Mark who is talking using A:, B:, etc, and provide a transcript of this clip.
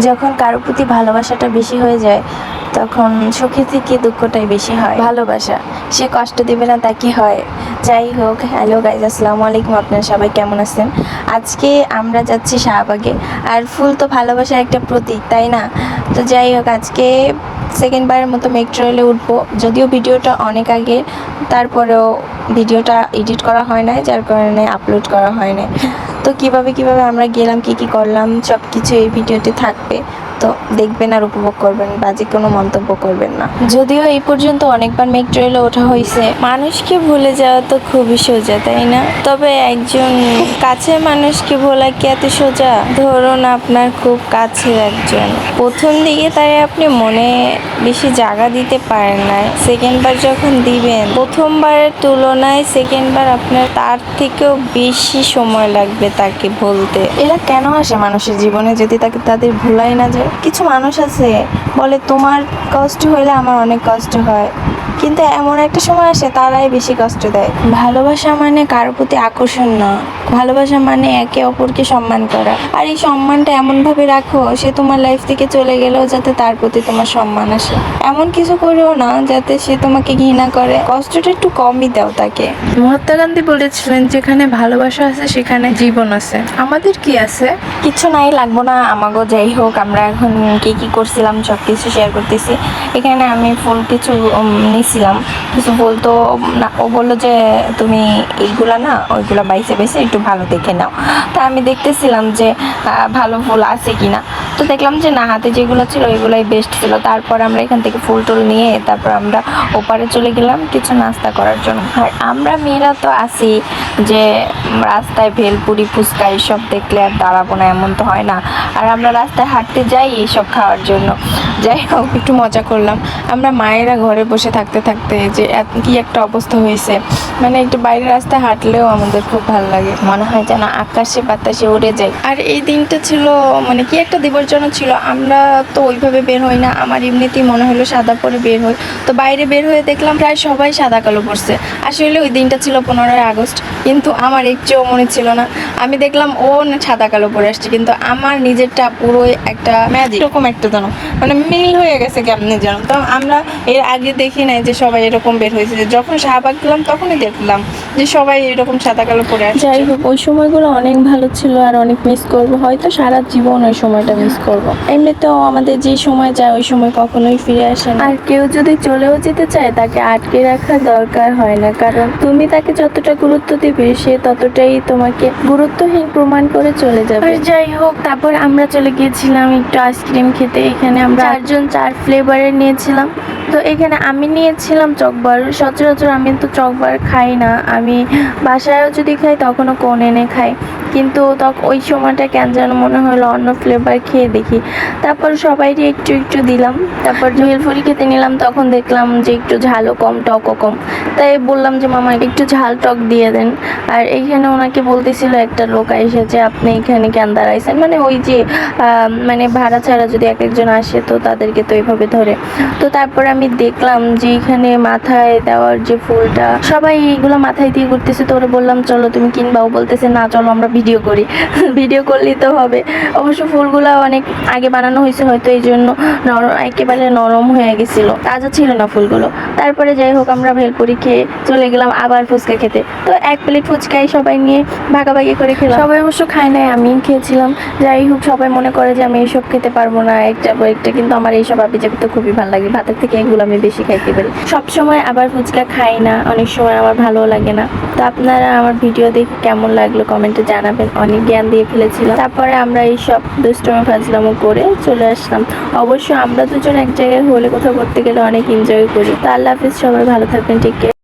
A: যখন কারো প্রতি ভালোবাসাটা বেশি হয়ে যায় তখন সুখে থেকে দুঃখটাই বেশি হয়। ভালোবাসা, সে কষ্ট দেবে না তা কি হয়? যাই হোক, হ্যালো গাইজ, আসসালামু আলাইকুম। আপনারা সবাই কেমন আছেন? আজকে আমরা যাচ্ছি শাহবাগে। আর ফুল তো ভালোবাসার একটা প্রতীক, তাই না? তো যাই হোক, আজকে সেকেন্ডবারের মতো মেট্রো রেলে উঠবো। যদিও ভিডিওটা অনেক আগে, তারপরেও ভিডিওটা এডিট করা হয় না, যার কারণে আপলোড করা হয় না। তো কিভাবে আমরা গেলাম, কি করলাম, সব কিছু এই ভিডিওতে থাকবে। তো দেখবেন আর উপভোগ করবেন, বাজে কোনো মন্তব্য করবেন না। যদিও এই পর্যন্ত অনেকবার মেট্রো রেলে ওঠা হয়েছে। মানুষকে ভুলে যাওয়া তো খুবই সোজা, তাই না? তবে একজন কাছের মানুষকে ভোলা কি এত সোজা? ধরুন আপনার খুব কাছের একজন, প্রথম দিকে তাই আপনি মনে বেশি জায়গা দিতে পারেন না। সেকেন্ডবার যখন দিবেন, প্রথমবারের তুলনায় সেকেন্ডবার আপনার তার থেকেও বেশি সময় লাগবে তাকে বলতে। এরা কেন আসে মানুষের জীবনে যদি তাদের ভুলাই না যায়? কিছু মানুষ আছে বলে তোমার কষ্ট হইলে আমার অনেক কষ্ট হয়, কিন্তু এমন একটা সময় আসে তারাই বেশি কষ্ট দেয়। ভালোবাসা মানে কারোর প্রতি আকর্ষণ না, ভালোবাসা মানে একে অপরকে সম্মান করা। আর এই সম্মানটা এমনভাবে রাখো সে তোমার লাইফ থেকে চলে গেলেও যাতে তার প্রতি তোমার সম্মান আসে। এমন কিছু করেও না যাতে সে তোমাকে ঘৃণা করে, কষ্টটা একটু কমই দাও তাকে।
B: মহাত্মা গান্ধী বলেছিলেন, যেখানে ভালোবাসা আছে সেখানে জীবন আছে। আমাদের কি আছে?
A: কিছু নাই, লাগবো না আমাগো। যাই হোক, আমরা এখন কি করছিলাম সব কিছু শেয়ার করতেছি। এখানে আমি ফুল কিছু নিয়েছিলাম, কিছু ফুল তো না, ও বললো যে তুমি এইগুলা না ওইগুলা বাইসে একটু ভালো দেখে নাও। তা আমি দেখতেছিলাম যে ভালো ফুল আছে কিনা। তো দেখলাম যে না, হাতে যেগুলো ছিল ওইগুলাই বেস্ট ছিল। তারপর আমরা এখান থেকে ফুল টুল নিয়ে তারপর আমরা ওপারে চলে গেলাম কিছু নাস্তা করার জন্য। আর আমরা মেয়েরা তো আছি যে রাস্তায় ভেলপুরি ফুচকা এইসব দেখলে আর দাঁড়াবো না, এমন তো হয় না। আর আমরা রাস্তায় হাঁটতে যাই এইসব খাওয়ার জন্য। যাই হোক,
B: একটু মজা করলাম। আমরা মায়েরা ঘরে বসে থাকতে যে কি একটা অবস্থা হয়েছে, মানে একটু বাইরে রাস্তায় হাঁটলেও আমাদের খুব ভালো লাগে,
A: মনে হয় যেন আকাশে বাতাসে উড়ে যায়।
B: আর এই দিনটা ছিল মানে কি একটা দিবস জন্য ছিল। আমরা তো ওইভাবে বের হই না, আমার এমনিতেই মনে হলো সাদা পরে বের হই। তো বাইরে বের হয়ে দেখলাম প্রায় সবাই সাদা কালো পরছে। আসলে ওই দিনটা ছিল 15ই আগস্ট, কিন্তু আমার একটুও মনে ছিল না। আমি দেখলাম ও সাদা কালো পরে আসছে, কিন্তু আমার নিজেরটা পুরোই একটা ম্যাজিক এরকম একটা যেন মানে মিল হয়ে গেছে কেমনি যেন। তো আমরা এর আগে দেখি নাই যে সবাই এরকম বের হয়েছে। যখন শাহবাগ গেলাম তখনই দেখলাম যে সবাই এরকম সাদা কালো পরে আসছে।
A: যাই হোক, ওই সময়গুলো অনেক ভালো ছিল আর অনেক মিস করবো, হয়তো সারা জীবন ওই সময়টা মিস করবো। এমনিতেও আমাদের যে সময় যায় ওই সময় কখনোই ফিরে আসে না। আর কেউ যদি চলেও যেতে চায় তাকে আটকে রাখার দরকার হয় না, কারণ তুমি তাকে যতটা গুরুত্ব দিবে সে ততটাই তোমাকে গুরুত্বহীন প্রমাণ করে চলে যাবে। আর যাই হোক, তারপর আমরা চলে গিয়েছিলাম একটু আইসক্রিম খেতে। এখানে আমরা 4 ফ্লেভারের নিয়েছিলাম। তো এখানে আমি নিয়েছিলাম চকবার। সচরাচর আমি তো চকবার খাই না, আমি বাসায়ও যদি খাই তখনও কোন এনে খাই, কিন্তু ওই সময়টা কেন যেন মনে হলো অন্য ফ্লেভার খেয়ে দেখি। তারপর সবাইকে একটু দিলাম। তারপর ভেলপুরি খেতে নিলাম, তখন দেখলাম যে একটু ঝালও কম টকও কম। তাই বললাম যে মামা একটু ঝাল টক দিয়ে দেন। আর এইখানে ওনাকে বলতেছিল একটা লোক এসেছে, আপনি এখানে কেন দাঁড়াইছেন, মানে ওই যে মানে ভাড়া ছাড়া যদি একজন আসে তো তাদেরকে তো এইভাবে ধরে। তো তারপর আমি দেখলাম যে এখানে মাথায় দেওয়ার যে ফুলটা সবাই এইগুলো মাথায় দিয়ে ঘুরতেছে। তো ওরা বললাম চলো তুমি কিনবা, ও বলতেছে না চলো আমরা ভিডিও করি। ভিডিও করলেই তো হবে। অবশ্য ফুলগুলো অনেক আগে বানানো হয়েছে, হয়তো এই জন্য একেবারে নরম হয়ে গেছিল, তাজা ছিল না ফুলগুলো। তারপরে যাই হোক, আমরা ভেলপুরি খেয়ে চলে গেলাম আবার ফুচকা খেতে। তো 1 প্লেট ফুচকাই সবাই নিয়ে ভাগাভাগি করে খেলাম। সবাই অবশ্য খায় নাই, আমি খেয়েছিলাম। যাই হোক, সবাই মনে করে যে আমি এইসব খেতে পারবো না একটা, কিন্তু আমার এইসব আবিজাবি তো খুবই ভালো লাগে। ভাতের থেকে এগুলো আমি বেশি খাইতে পারি। সবসময় আবার ফুচকা খাই না, অনেক সময় আমার ভালো লাগে না। তো আপনারা আমার ভিডিও দেখে কেমন লাগলো কমেন্টে জানাবেন। অনেক জ্ঞান দিয়ে ফেলেছিলাম। তারপরে আমরা এইসব দুষ্টুমি ফাজলামো করে চলে আসলাম। অবশ্য আমরা দুজন এক জায়গায় হলে কোথাও করতে গেলে অনেক এনজয় করি। তো আল্লাহ হাফিজ, সবাই ভালো থাকবেন, ঠিক আছে।